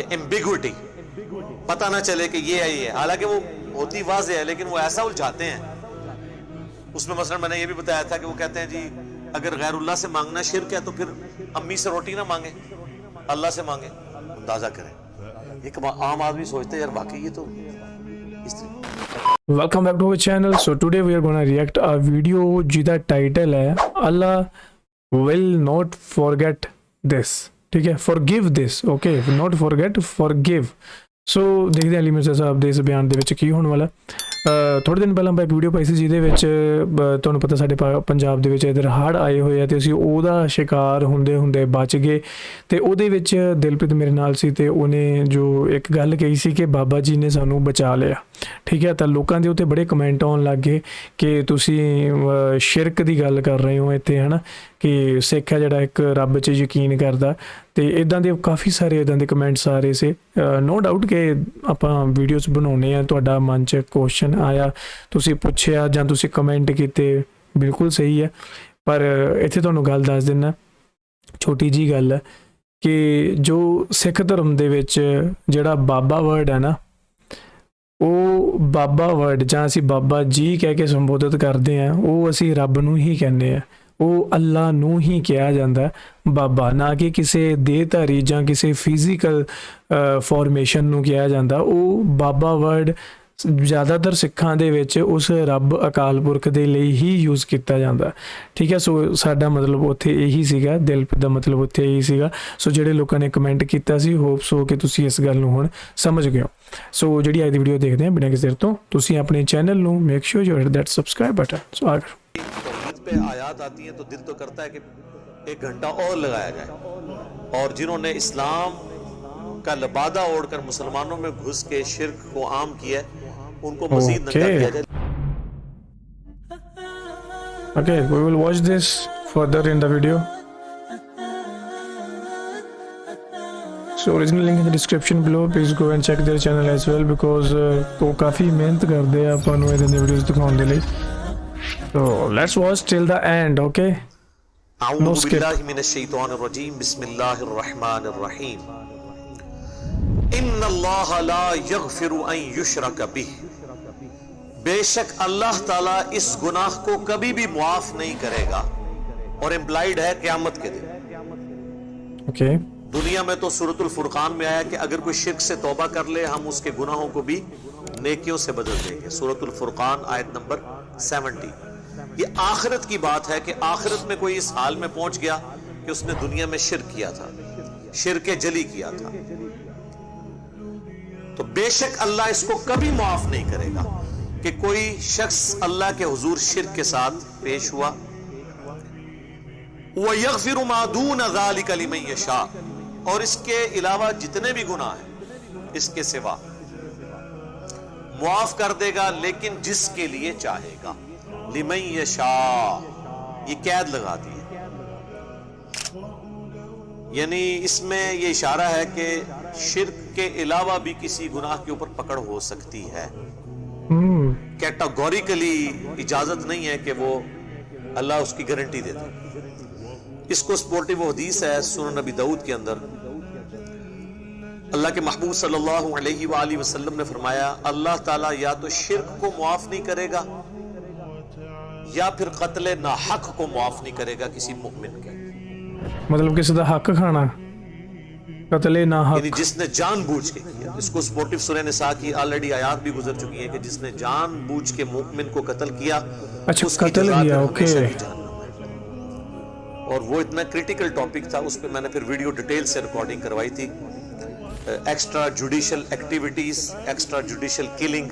یا ایمبیگوٹی، پتہ نہ چلے کہ یہ ہے، یہ حالانکہ وہ ہوتی واضح ہے لیکن وہ ایسا الجھاتے ہیں اس میں۔ مثلا میں نے یہ بھی بتایا تھا کہ وہ کہتے ہیں جی اگر غیر اللہ سے مانگنا شرک ہے تو پھر امی سے روٹی نہ مانگے، اللہ سے مانگے۔ اندازہ کریں، ایک عام آدمی سوچتے ہیں یار واقعی یہ تو اس طرح۔ Welcome back to our channel. So today we are going to react a video ਜਿਹਦਾ title ਹੈ Allah will not forget this, ਠੀਕ ਹੈ, forgive this, okay, not forget, forgive। ਸੋ ਦੇਖਦੇ ਹਾਂ ਅਲੀ ਮਿਰਜ਼ਾ ਸਾਹਿਬ ਦੇ ਇਸ ਬਿਆਨ ਦੇ ਵਿੱਚ ਕੀ ਹੋਣ ਵਾਲਾ। ਥੋੜ੍ਹੇ ਦਿਨ ਪਹਿਲਾਂ ਆਪਾਂ ਇੱਕ ਵੀਡੀਓ ਪਾਈ ਸੀ ਜਿਹਦੇ ਵਿੱਚ ਤੁਹਾਨੂੰ ਪਤਾ ਸਾਡੇ ਪੰਜਾਬ ਦੇ ਵਿੱਚ ਇੱਧਰ ਹੜ੍ਹ ਆਏ ਹੋਏ ਆ ਅਤੇ ਅਸੀਂ ਉਹਦਾ ਸ਼ਿਕਾਰ ਹੁੰਦੇ ਹੁੰਦੇ ਬਚ ਗਏ। ਅਤੇ ਉਹਦੇ ਵਿੱਚ ਦਿਲਪ੍ਰੀਤ ਮੇਰੇ ਨਾਲ ਸੀ ਅਤੇ ਉਹਨੇ ਜੋ ਇੱਕ ਗੱਲ ਕਹੀ ਸੀ ਕਿ ਬਾਬਾ ਜੀ ਨੇ ਸਾਨੂੰ ਬਚਾ ਲਿਆ, ਠੀਕ ਹੈ। ਤਾਂ ਲੋਕਾਂ ਦੇ ਉੱਤੇ ਬੜੇ ਕਮੈਂਟ ਆਉਣ ਲੱਗ ਗਏ ਕਿ ਤੁਸੀਂ ਸ਼ਿਰਕ ਦੀ ਗੱਲ ਕਰ ਰਹੇ ਹੋ ਇੱਥੇ, ਹੈ ਨਾ, ਕਿ ਸਿੱਖ ਹੈ ਜਿਹੜਾ ਇੱਕ ਰੱਬ 'ਚ ਯਕੀਨ ਕਰਦਾ। ਅਤੇ ਇੱਦਾਂ ਦੇ ਕਾਫੀ ਸਾਰੇ ਇੱਦਾਂ ਦੇ ਕਮੈਂਟਸ ਆ ਰਹੇ ਸੀ। ਨੋ ਡਾਊਟ ਕਿ ਆਪਾਂ ਵੀਡੀਓਜ਼ ਬਣਾਉਂਦੇ ਹਾਂ, ਤੁਹਾਡਾ ਮਨ 'ਚ ਕੁਐਸਚਨ ਆਇਆ, ਤੁਸੀਂ ਪੁੱਛਿਆ ਜਾਂ ਤੁਸੀਂ ਕਮੈਂਟ ਕੀਤੇ, ਬਿਲਕੁਲ ਸਹੀ ਹੈ। ਪਰ ਇੱਥੇ ਤੁਹਾਨੂੰ ਗੱਲ ਦੱਸ ਦਿੰਦਾ, ਛੋਟੀ ਜਿਹੀ ਗੱਲ ਹੈ ਕਿ ਜੋ ਸਿੱਖ ਧਰਮ ਦੇ ਵਿੱਚ ਜਿਹੜਾ ਬਾਬਾ ਵਰਡ ਹੈ ਨਾ, ਉਹ ਬਾਬਾ ਵਰਡ ਜਾਂ ਅਸੀਂ ਬਾਬਾ ਜੀ ਕਹਿ ਕੇ ਸੰਬੋਧਿਤ ਕਰਦੇ ਹਾਂ, ਉਹ ਅਸੀਂ ਰੱਬ ਨੂੰ ਹੀ ਕਹਿੰਦੇ ਹਾਂ, ਉਹ ਅੱਲਾ ਨੂੰ ਹੀ ਕਿਹਾ ਜਾਂਦਾ ਬਾਬਾ, ਨਾ ਕਿ ਕਿਸੇ ਦੇਹਧਾਰੀ ਜਾਂ ਕਿਸੇ ਫਿਜ਼ੀਕਲ ਫੋਰਮੇਸ਼ਨ ਨੂੰ ਕਿਹਾ ਜਾਂਦਾ। ਉਹ ਬਾਬਾ ਵਰਡ ਜ਼ਿਆਦਾਤਰ ਸਿੱਖਾਂ ਦੇ ਵਿੱਚ ਉਸ ਰੱਬ ਅਕਾਲ ਪੁਰਖ ਦੇ ਲਈ ਹੀ ਯੂਜ਼ ਕੀਤਾ ਜਾਂਦਾ, ਠੀਕ ਹੈ। ਸੋ ਸਾਡਾ ਮਤਲਬ ਉੱਥੇ ਇਹੀ ਸੀਗਾ, ਦਿਲ ਦਾ ਮਤਲਬ ਉੱਥੇ ਇਹੀ ਸੀਗਾ। ਸੋ ਜਿਹੜੇ ਲੋਕਾਂ ਨੇ ਕਮੈਂਟ ਕੀਤਾ ਸੀ, ਹੋਪ ਸੋ ਕਿ ਤੁਸੀਂ ਇਸ ਗੱਲ ਨੂੰ ਹੁਣ ਸਮਝ ਗਏ ਹੋ। ਸੋ ਜਿਹੜੀ ਅੱਜ ਦੀ ਵੀਡੀਓ ਦੇਖਦੇ ਹਾਂ ਬਿਨਾਂ ਕਿਸੇ ਦੇਰ ਤੋਂ, ਤੁਸੀਂ ਆਪਣੇ ਚੈਨਲ ਨੂੰ make sure you hit that subscribe button. So آگے پہ آیات آتی ہیں تو دل تو کرتا ہے کہ ایک گھنٹہ اور لگایا جائے، اور جنہوں نے اسلام کا لبادہ اوڑھ کر مسلمانوں میں گھس کے شرک کو عام کیا ہے ان کو مزید ننگا کیا جائے۔ Okay, we will watch this further in the video. So original link in the description below. Please go and check their channel as well because وہ کافی محنت کرتے ہیں ਆਪਾਂ ਨੂੰ ਇਹਦੇ ਵੀਡੀਓਜ਼ ਦਿਖਾਉਣ ਦੇ ਲਈ۔ So let's watch till the end, okay? اعوذ باللہ من الشیطان الرجیم، بسم اللہ الرحمن الرحیم۔ ان اللہ لا یغفر ان یشرک بہ، بے شک اللہ تعالیٰ اس گناہ کو کبھی بھی معاف نہیں کرے گا، اور امپلائیڈ ہے قیامت کے دن۔ Okay. دنیا میں تو سورۃ الفرقان میں آیا کہ اگر کوئی شرک سے توبہ کر لے ہم اس کے گناہوں کو بھی نیکیوں سے بدل دیں گے، سورۃ الفرقان آیت نمبر 70۔ یہ آخرت کی بات ہے کہ آخرت میں کوئی اس حال میں پہنچ گیا کہ اس نے دنیا میں شرک کیا تھا، شرک جلی کیا تھا، تو بے شک اللہ اس کو کبھی معاف نہیں کرے گا کہ کوئی شخص اللہ کے حضور شرک کے ساتھ پیش ہوا۔ وَيَغْفِرُ مَا دُونَ ذَلِكَ لِمَن يَشَاءُ، اور اس کے علاوہ جتنے بھی گناہ ہیں اس کے سوا معاف کر دے گا، لیکن جس کے لیے چاہے گا۔ لمن یشاء، یہ قید لگا دی ہے، یعنی اس میں یہ اشارہ ہے کہ شرک کے علاوہ بھی کسی گناہ کے اوپر پکڑ ہو سکتی ہے۔ کیٹاگوریکلی اجازت نہیں ہے کہ وہ اللہ اس کی گارنٹی دیتا۔ اس کو سپورٹیو حدیث ہے سنن نبی داؤد کے اندر، اللہ کے محبوب صلی اللہ علیہ وآلہ وسلم نے فرمایا اللہ تعالیٰ یا تو شرک کو معاف نہیں کرے گا یا پھر قتل ناحق کو معاف نہیں کرے گا کسی مومن کے۔ مطلب کسی دا حق کھانا، قتل ناحق، یعنی جس نے جان بوجھ کے کیا۔ اس کو سپورٹیو سورہ نساء کی آلریڈی آیات بھی گزر چکی ہیں کہ جس نے جان بوجھ کے مومن کو قتل کیا، اچھا اس کی قتل جزا کیا، پھر اوکے۔ ہمیشہ کی جہنم ہے۔ اور وہ اتنا کریٹیکل ٹاپک تھا، اس پہ میں نے پھر ویڈیو ڈیٹیل سے ریکارڈنگ کروائی تھی، extra judicial activities, extra judicial killing,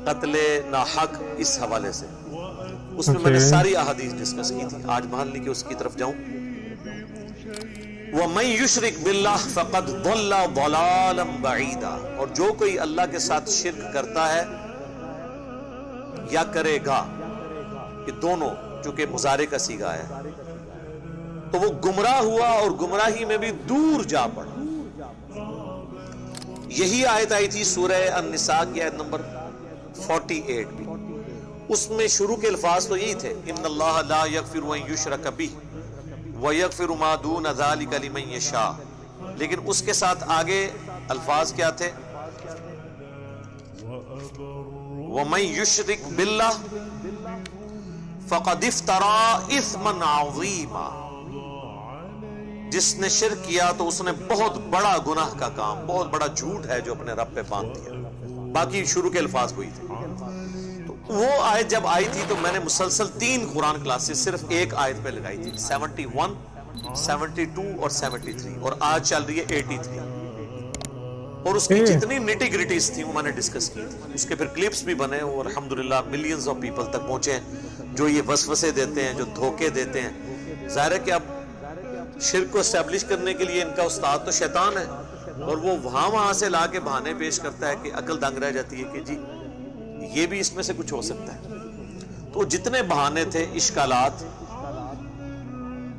قتل ناحق، اس حوالے سے اس میں میں نے ساری احادیث ڈسکس کی تھی۔ آج محل نہیں کہ اس کی طرف جاؤں۔ وَمَن يُشْرِكْ بِاللَّهِ فَقَدْ ضَلَّ ضَلَالًا بَعِيدًا، اور جو کوئی اللہ کے ساتھ شرک کرتا ہے یا کرے گا، یہ دونوں چونکہ مضارع کا صیغہ ہے، تو وہ گمراہ ہوا اور گمراہی میں بھی دور جا پڑا۔ یہی آیت آئی تھی سورہ النساء کی آیت نمبر 48 بھی، اس میں شروع کے الفاظ تو یہی تھے، ان اللہ لا یغفر ان یشرک بہ ویغفر ما دون ذلک لمن یشاء۔ لیکن اس کے ساتھ آگے الفاظ کیا تھے؟ وَمَن يُشْرِكْ بِاللَّهِ فَقَدِ افْتَرَىٰ إِثْمًا عَظِيمًا، جس نے شرک کیا تو اس نے بہت بڑا گناہ کا کام، بہت بڑا جھوٹ ہے جو اپنے رب پہ باندھ دیا۔ باقی شروع کے الفاظ وہی تھے۔ تو وہ آیت جب آئی تھی تو میں نے مسلسل 3 قرآن کلاسز صرف ایک آیت پہ لگائی تھی، 71 72 اور 73، اور آج چل رہی ہے 83، اور اس کی جتنی نیٹی گریٹیز تھی وہ میں نے ڈسکس کی تھی۔ اس کے پھر کلپس بھی بنے اور الحمدللہ ملینز آف پیپل تک پہنچے ہیں جو یہ وسوسے دیتے ہیں، جو دھوکے دیتے ہیں۔ ظاہر ہے کہ اب شرک کو اسٹیبلش کرنے کے لیے ان کا استاد تو شیطان ہے، اور وہ وہاں سے لا کے بہانے پیش کرتا ہے کہ عقل دنگ رہ جاتی ہے کہ جی یہ بھی اس میں سے کچھ ہو سکتا ہے۔ تو جتنے بہانے تھے، اشکالات،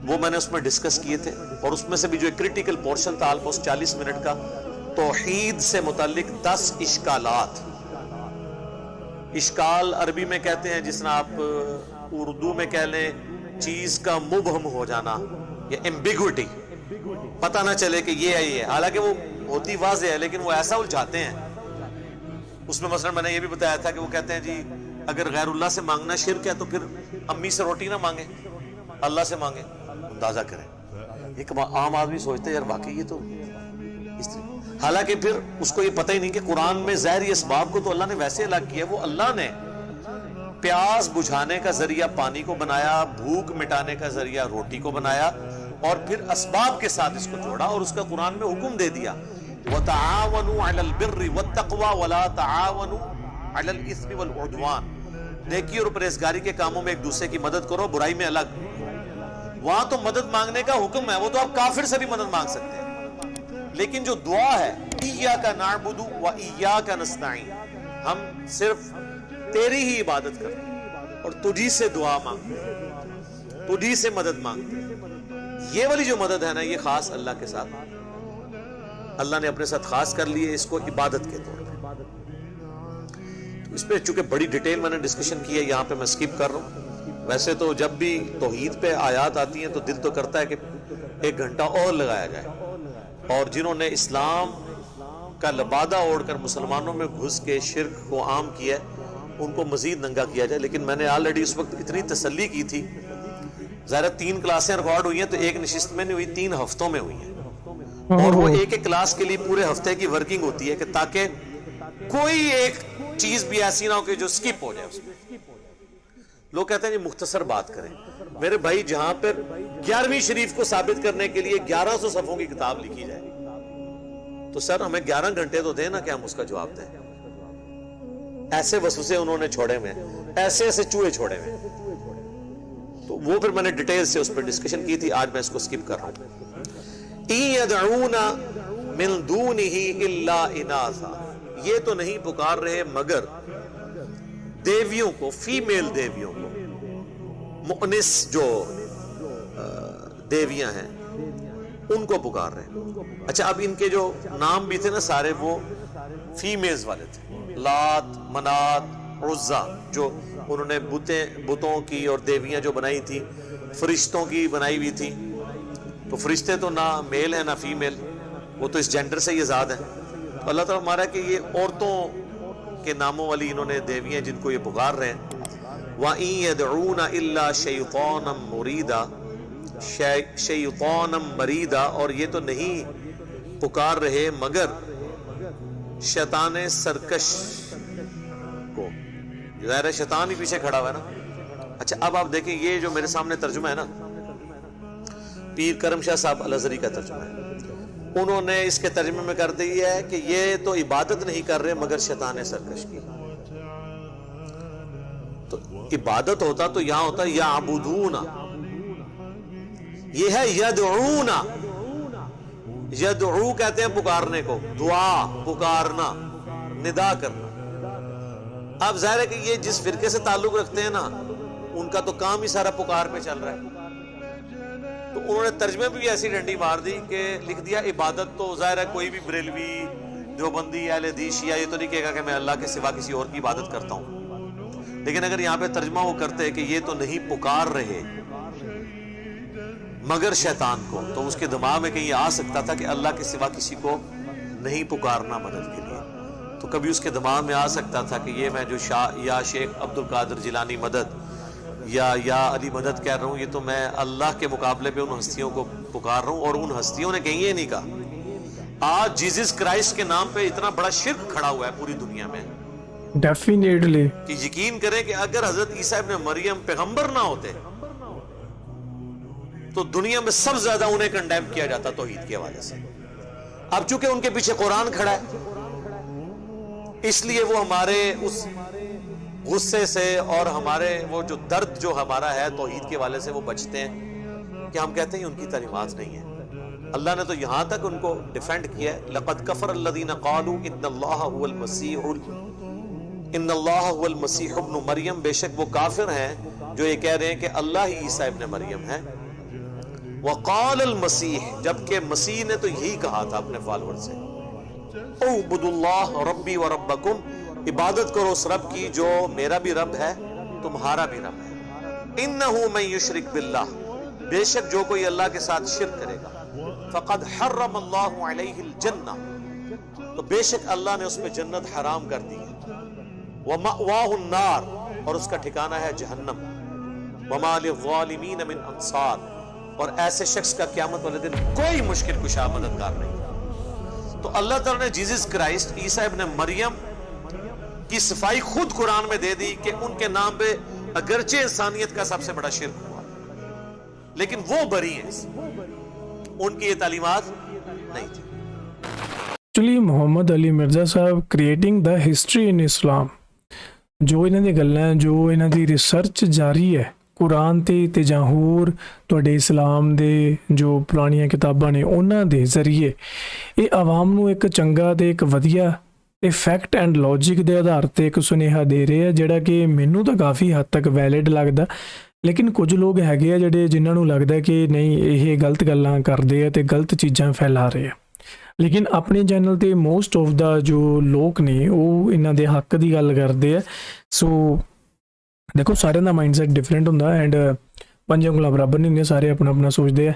وہ میں نے اس میں ڈسکس کیے تھے، اور اس میں سے بھی جو ایک کریٹیکل پورشن تھا آلموسٹ 40 منٹ کا، توحید سے متعلق 10 اشکالات۔ اشکال عربی میں کہتے ہیں جس طرح آپ اردو میں کہہ لیں چیز کا مبہم ہو جانا یا ایمبیگوٹی، پتہ نہ چلے کہ یہ ہے یہ، حالانکہ وہ ہوتی واضح ہے لیکن وہ ایسا الجھاتے ہیں۔ اس میں مثلا میں نے یہ بھی بتایا تھا کہ وہ کہتے ہیں جی اگر غیر اللہ سے مانگنا شرک ہے تو پھر امی سے روٹی نہ مانگے، اللہ سے مانگے۔ اندازہ کریں، ایک عام آدمی سوچتے ہیں یار واقعی یہ تو اس طرح، حالانکہ پھر اس کو یہ پتہ ہی نہیں کہ قرآن میں ظاہری اسباب کو تو اللہ نے ویسے الگ کیا ہے۔ وہ اللہ نے پیاس بجھانے کا ذریعہ پانی کو بنایا، بھوک مٹانے کا ذریعہ روٹی کو بنایا، اور پھر اسباب کے ساتھ اس کو جوڑا، اور اس کا قرآن میں حکم دے دیا وَتَعَاوَنُوا عَلَى الْبِرِّ وَالتَّقْوَى وَلَا تَعَاوَنُوا عَلَى الْإِثْمِ وَالْعُدْوَانِ، نیکی اور پرہیزگاری کے کاموں میں ایک دوسرے کی مدد کرو، برائی میں الگ۔ وہاں تو مدد مانگنے کا حکم ہے، وہ تو آپ کافر سے بھی مدد مانگ سکتے ہیں، لیکن جو دعا ہے إِيَّاكَ نَعْبُدُ وَإِيَّاكَ نَسْتَعِينُ، ہم صرف تیری ہی عبادت کرتے ہیں اور تجھی سے دعا مانگتے ہیں، تجھی سے مدد مانگتے ہیں۔ یہ والی جو مدد ہے نا، یہ خاص اللہ کے ساتھ، اللہ نے اپنے ساتھ خاص کر لی ہے اس کو عبادت کے طور پہ۔ اس پہ چونکہ بڑی ڈیٹیل میں نے ڈسکشن کی ہے، یہاں پہ میں سکپ کر رہا ہوں۔ ویسے تو جب بھی توحید پہ آیات آتی ہیں تو دل تو کرتا ہے کہ 1 گھنٹہ اور لگایا جائے، اور جنہوں نے اسلام کا لبادہ اوڑھ کر مسلمانوں میں گھس کے شرک کو عام کیا ہے ان کو مزید ننگا کیا جائے۔ لیکن میں نے آلریڈی اس وقت اتنی تسلی کی تھی، ظاہر 3 کلاسیں ریکارڈ ہوئی ہیں تو ایک نشست میں نہیں ہوئی، 3 ہفتوں میں ہوئی ہیں، اور وہ ایک کلاس کے لیے پورے ہفتے کی ورکنگ ہوتی ہے کہ تاکہ کوئی ایک چیز بھی ایسی نہ ہو کہ جو سکپ ہو جائے۔ اس میں لوگ کہتے ہیں جی مختصر بات کریں، میرے بھائی جہاں پر 11ویں شریف کو ثابت کرنے کے لیے 1100 صفحوں کی کتاب لکھی جائے تو سر ہمیں 11 گھنٹے تو دیں نا کہ ہم اس کا جواب دیں۔ ایسے وسوسے انہوں نے چھوڑے ہوئے، ایسے چوہے چھوڑے ہوئے، تو وہ پھر میں نے ڈیٹیل سے اس پر ڈسکشن کی تھی، آج میں اس کو سکپ کر رہا ہوں۔ إِن يَدْعُونَ مِن دُونِهِ إِلَّا إِنَاثًا، یہ تو نہیں پکار رہے مگر دیویوں کو، فیمیل دیویوں کو، مؤنس جو دیویاں ہیں ان کو پکار رہے ہیں۔ اچھا اب ان کے جو نام بھی تھے نا سارے وہ فیمیلز والے تھے، لات، منات، عزا، جو انہوں نے بتوں کی اور دیویاں جو بنائی تھی، فرشتوں کی بنائی ہوئی تھی، تو فرشتے تو نہ میل ہیں نہ فیمیل، وہ تو اس جینڈر سے ہی آزاد ہیں۔ تو اللہ تعالیٰ ہمارا کہ یہ عورتوں کے ناموں والی انہوں نے دیویاں جن کو یہ پکار رہے ہیں۔ وَإِن يَدْعُونَ إِلَّا شَيْطَانًا مُرِيدًا، شیطانًا مریدا، اور یہ تو نہیں پکار رہے مگر شیطان سرکش کو، ظاہر ہے شیطان ہی پیچھے کھڑا ہوا ہے نا۔ اچھا اب آپ دیکھیں یہ جو میرے سامنے ترجمہ ہے نا، پیر کرم شاہ صاحب الازہری کا ترجمہ ہے، انہوں نے اس کے ترجمے میں کر دیا ہے کہ یہ تو عبادت نہیں کر رہے مگر شیطان سرکش کی۔ تو عبادت ہوتا تو یہاں ہوتا یعبدون، یہ ہے یدعون، یدعو کہتے ہیں پکارنے کو، دعا، پکارنا، ندا کرنا۔ اب ظاہر ہے کہ یہ جس فرقے سے تعلق رکھتے ہیں نا ان کا تو کام ہی سارا پکار پہ چل رہا ہے، تو انہوں نے ترجمے بھی ایسی ڈنڈی مار دی کہ لکھ دیا عبادت تو ظاہر ہے کوئی بھی بریلوی، دیوبندی، اہل حدیث، شیعہ یہ تو نہیں کہے گا کہ میں اللہ کے سوا کسی اور کی عبادت کرتا ہوں، لیکن اگر یہاں پہ ترجمہ وہ کرتے کہ یہ تو نہیں پکار رہے مگر شیطان کو. تو اس کے دماغ میں کہیں یہ آ سکتا تھا کہ اللہ کے سوا کسی کو نہیں پکارنا مدد کے لیے. تو کبھی اس کے دماغ میں آ سکتا تھا کہ یہ میں جو یا شیخ عبد القادر جیلانی مدد یا علی مدد کہہ رہا ہوں، یہ تو میں اللہ کے مقابلے پہ ان ہستیوں کو پکار رہا ہوں، اور ان ہستیوں نے کہیں یہ نہیں کہا. آج جیزس کرائسٹ کے نام پہ اتنا بڑا شرک کھڑا ہوا ہے پوری دنیا میں ڈیفینیٹلی کہ یقین کریں کہ اگر حضرت عیسیٰ ابن مریم پیغمبر نہ ہوتے تو دنیا میں سب زیادہ انہیں کنڈیم کیا جاتا توحید کے حوالے سے. اب چونکہ ان کے پیچھے قرآن کھڑا ہے، اس لیے وہ ہمارے اس غصے سے اور ہمارے وہ جو درد جو ہمارا ہے توحید کے حوالے سے وہ بچتے ہیں کہ ہم کہتے ہیں ان کی تعلیمات نہیں ہیں. اللہ نے تو یہاں تک ان کو ڈیفینڈ کیا ہے، لقد کفر الذین قالوا ان اللہ هو المسیح ابن مریم، بے شک وہ کافر ہیں جو یہ کہہ رہے ہیں کہ اللہ ہی عیسیٰ ابن مریم ہے. وقال المسیح، جبکہ مسیح نے تو یہی کہا تھا اپنے فالوور سے، اعبدوا اللہ ربی و ربکم، عبادت کرو اس رب کی جو میرا بھی رب ہے تمہارا بھی رب ہے. انہ من یشرک باللہ، بے شک جو کوئی اللہ کے ساتھ شرک کرے گا، فقد حرم اللہ علیہ الجنہ، تو بے شک اللہ نے اس پہ جنت حرام کر دی ہے. ومأواہ النار، اور اس کا ٹھکانہ ہے جہنم. وما للظالمین من انصار، اور ایسے شخص کا قیامت والے دن کوئی مشکل کشا مددگار نہیں. تو اللہ تعالیٰ نے جیزس کرائسٹ عیسیٰ ابن مریم کی صفائی خود قرآن میں دے دی کہ ان کے نام پہ اگرچہ انسانیت کا سب سے بڑا شرک ہوا لیکن وہ بری ہیں، ان کی یہ تعلیمات نہیں تھی. ایکچولی محمد علی مرزا صاحب ਕ੍ਰੀਏਟਿੰਗ ਦਾ ਹਿਸਟਰੀ ਇਨ ਇਸਲਾਮ, ਜੋ ਇਹਨਾਂ ਦੀਆਂ ਗੱਲਾਂ, ਜੋ ਇਹਨਾਂ ਦੀ ਰਿਸਰਚ ਜਾਰੀ ਹੈ ਕੁਰਾਨ ਤੇ ਜਾਂ ਹੋਰ ਤੁਹਾਡੇ ਇਸਲਾਮ ਦੇ ਜੋ ਪੁਰਾਣੀਆਂ ਕਿਤਾਬਾਂ ਨੇ ਉਹਨਾਂ ਦੇ ਜ਼ਰੀਏ ਇਹ ਆਵਾਮ ਨੂੰ ਇੱਕ ਚੰਗਾ ਤੇ ਇੱਕ ਵਧੀਆ ਤੇ ਫੈਕਟ ਐਂਡ ਲੌਜਿਕ ਦੇ ਆਧਾਰ ਤੇ ਇੱਕ ਸੁਨੇਹਾ ਦੇ ਰਹੇ ਆ, ਜਿਹੜਾ ਕਿ ਮੈਨੂੰ ਤਾਂ ਕਾਫੀ ਹੱਦ ਤੱਕ ਵੈਲਿਡ ਲੱਗਦਾ. ਲੇਕਿਨ ਕੁਝ ਲੋਕ ਹੈਗੇ ਆ ਜਿਹੜੇ ਜਿਨ੍ਹਾਂ ਨੂੰ ਲੱਗਦਾ ਕਿ ਨਹੀਂ ਇਹ ਗਲਤ ਗੱਲਾਂ ਕਰਦੇ ਆ ਤੇ ਗਲਤ ਚੀਜ਼ਾਂ ਫੈਲਾ ਰਹੇ ਆ. ਲੇਕਿਨ ਆਪਣੇ ਚੈਨਲ ਤੇ ਮੋਸਟ ਆਫ ਦਾ ਜੋ ਲੋਕ ਨੇ ਉਹ ਇਹਨਾਂ ਦੇ ਹੱਕ ਦੀ ਗੱਲ ਕਰਦੇ ਆ. ਸੋ ਦੇਖੋ ਸਾਰਿਆਂ ਦਾ ਮਾਈਂਡਸੈਟ ਡਿਫਰੈਂਟ ਹੁੰਦਾ ਐਂਡ ਪੰਜ ਉਂਗਲਾਂ ਬਰਾਬਰ ਨਹੀਂ ਹੁੰਦੀਆਂ, ਸਾਰੇ ਆਪਣਾ ਆਪਣਾ ਸੋਚਦੇ ਆ.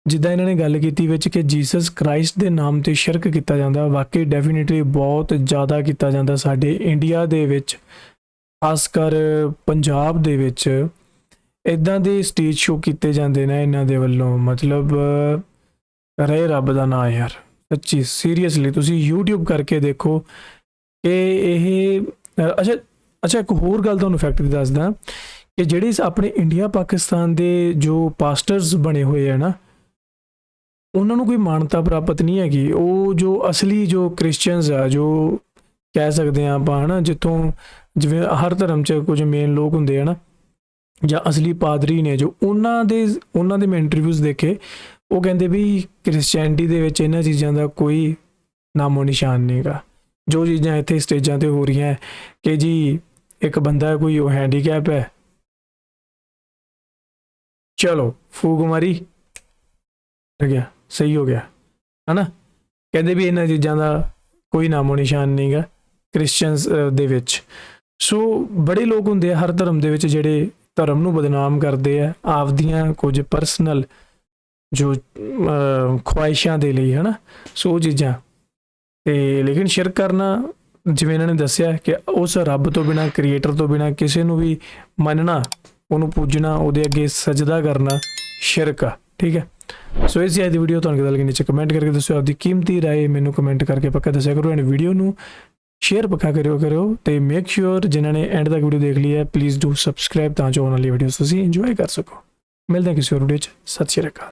ਜਿੱਦਾਂ ਇਹਨਾਂ ਨੇ ਗੱਲ ਕੀਤੀ ਵਿੱਚ ਕਿ ਜੀਸਸ ਕ੍ਰਾਈਸਟ ਦੇ ਨਾਮ ਤੇ ਸ਼ਿਰਕ ਕੀਤਾ ਜਾਂਦਾ, ਵਾਕਈ ਡੈਫੀਨੇਟਲੀ ਬਹੁਤ ਜ਼ਿਆਦਾ ਕੀਤਾ ਜਾਂਦਾ ਸਾਡੇ ਇੰਡੀਆ ਦੇ ਵਿੱਚ, ਖਾਸ ਕਰ ਪੰਜਾਬ ਦੇ ਵਿੱਚ ਇੱਦਾਂ ਦੇ ਸਟੇਜ ਸ਼ੋਅ ਕੀਤੇ ਜਾਂਦੇ ਨੇ ਇਹਨਾਂ ਦੇ ਵੱਲੋਂ. ਮਤਲਬ ਰਹੇ ਰੱਬ ਦਾ ਨਾਂ ਯਾਰ, ਸੱਚੀ ਸੀਰੀਅਸਲੀ ਤੁਸੀਂ YouTube ਕਰਕੇ ਦੇਖੋ ਕਿ ਇਹ ਅੱਛਾ ਇੱਕ ਹੋਰ ਗੱਲ ਤੁਹਾਨੂੰ ਫੈਕਟ ਦੀ ਦੱਸਦਾ ਕਿ ਜਿਹੜੇ ਆਪਣੇ ਇੰਡੀਆ ਪਾਕਿਸਤਾਨ ਦੇ ਜੋ ਪਾਸਟਰਸ ਬਣੇ ਹੋਏ ਆ ਨਾ, ਉਹਨਾਂ ਨੂੰ ਕੋਈ ਮਾਨਤਾ ਪ੍ਰਾਪਤ ਨਹੀਂ ਹੈਗੀ. ਉਹ ਜੋ ਅਸਲੀ ਜੋ ਕ੍ਰਿਸਚੀਅਨਸ ਆ, ਜੋ ਕਹਿ ਸਕਦੇ ਹਾਂ ਆਪਾਂ ਹੈ ਨਾ, ਜਿੱਥੋਂ ਜਿਵੇਂ ਹਰ ਧਰਮ 'ਚ ਕੁਝ ਮੇਨ ਲੋਕ ਹੁੰਦੇ ਆ ਨਾ, ਜਾਂ ਅਸਲੀ ਪਾਦਰੀ ਨੇ, ਜੋ ਉਹਨਾਂ ਦੇ ਮੈਂ ਇੰਟਰਵਿਊਜ਼ ਦੇਖੇ, ਉਹ ਕਹਿੰਦੇ ਵੀ ਕ੍ਰਿਸਚੈਨਿਟੀ ਦੇ ਵਿੱਚ ਇਹਨਾਂ ਚੀਜ਼ਾਂ ਦਾ ਕੋਈ ਨਾਮੋ ਨਿਸ਼ਾਨ ਨਹੀਂ ਗਾ. ਜੋ ਚੀਜ਼ਾਂ ਇੱਥੇ ਸਟੇਜਾਂ 'ਤੇ ਹੋ ਰਹੀਆਂ ਕਿ ਜੀ ਇੱਕ ਬੰਦਾ ਕੋਈ ਉਹ ਹੈਂਡੀਕੈਪ ਹੈ, ਚਲੋ ਫੂਕ ਮਾਰੀ ਗਿਆ, ਸਹੀ ਹੋ ਗਿਆ ਹੈ ਨਾ. ਕਹਿੰਦੇ ਵੀ ਇਹਨਾਂ ਚੀਜ਼ਾਂ ਦਾ ਕੋਈ ਨਾਮੋ ਨਿਸ਼ਾਨ ਨਹੀਂ ਗਾ ਕ੍ਰਿਸਚੀਅਨਸ ਦੇ ਵਿੱਚ. ਸੋ ਬੜੇ ਲੋਕ ਹੁੰਦੇ ਆ ਹਰ ਧਰਮ ਦੇ ਵਿੱਚ ਜਿਹੜੇ ਧਰਮ ਨੂੰ ਬਦਨਾਮ ਕਰਦੇ ਆ ਆਪਦੀਆਂ ਕੁਝ ਪਰਸਨਲ ਜੋ ਖੁਆਇਸ਼ਾਂ ਦੇ ਲਈ, ਹੈ ਨਾ. ਸੋ ਉਹ ਚੀਜ਼ਾਂ ਤੇ ਲੇਕਿਨ ਸ਼ਿਰਕ ਕਰਨਾ, ਜਿਵੇਂ ਇਹਨਾਂ ਨੇ ਦੱਸਿਆ ਕਿ ਉਸ ਰੱਬ ਤੋਂ ਬਿਨਾਂ, ਕ੍ਰੀਏਟਰ ਤੋਂ ਬਿਨਾਂ ਕਿਸੇ ਨੂੰ ਵੀ ਮੰਨਣਾ, ਉਹਨੂੰ ਪੂਜਣਾ, ਉਹਦੇ ਅੱਗੇ ਸਜਦਾ ਕਰਨਾ ਸ਼ਿਰਕ ਆ. ਠੀਕ ਹੈ. ਸੋ ਇਸ ਦੀ ਵੀਡੀਓ ਤੁਹਾਨੂੰ ਕਿੱਦਾਂ ਲੱਗੀ ਨੀਚੇ ਕਮੈਂਟ ਕਰਕੇ ਦੱਸਿਓ. ਆਪਦੀ ਕੀਮਤੀ ਰਾਏ ਮੈਨੂੰ ਕਮੈਂਟ ਕਰਕੇ ਪੱਕਾ ਦੱਸਿਆ ਕਰੋ ਐਂਡ ਵੀਡੀਓ ਨੂੰ ਸ਼ੇਅਰ ਪੱਕਾ ਕਰਿਓ ਤੇ ਮੇਕ ਸ਼ੋਰ ਜਿਨ੍ਹਾਂ ਨੇ ਐਂਡ ਤੱਕ ਵੀਡੀਓ ਦੇਖ ਲਈ ਹੈ ਪਲੀਜ਼ ਡੂ ਸਬਸਕ੍ਰਾਈਬ ਤਾਂ ਜੋ ਆਉਣ ਵਾਲੀ ਵੀਡੀਓਜ਼ ਤੁਸੀਂ ਇੰਜੋਏ ਕਰ ਸਕੋ. ਮਿਲਦੇ ਹਾਂ ਕਿਸੇ ਹੋਰ ਵੀਡੀਓ 'ਚ. ਸਤਿ ਸ਼੍ਰੀ ਅਕਾਲ.